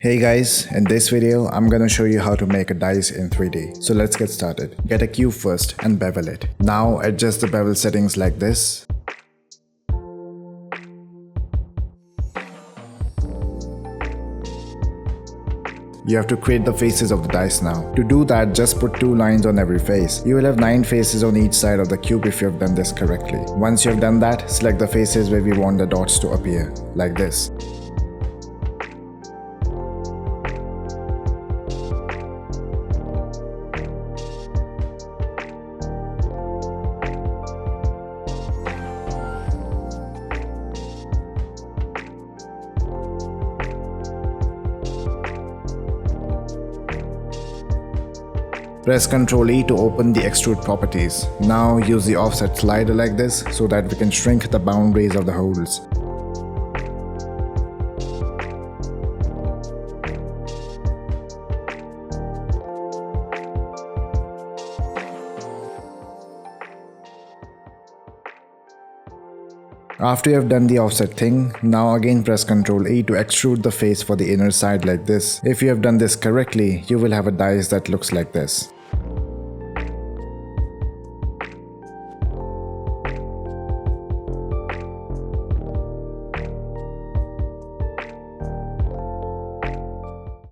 Hey guys, in this video, I'm gonna show you how to make a dice in 3D. So let's get started. Get a cube first and bevel it. Now adjust the bevel settings like this. You have to create the faces of the dice now. To do that, just put 2 lines on every face. You will have 9 faces on each side of the cube if you have done this correctly. Once you have done that, select the faces where we want the dots to appear, like this. Press Ctrl E to open the extrude properties. Now use the offset slider like this so that we can shrink the boundaries of the holes. After you have done the offset thing, now again press Ctrl E to extrude the face for the inner side like this. If you have done this correctly, you will have a dice that looks like this.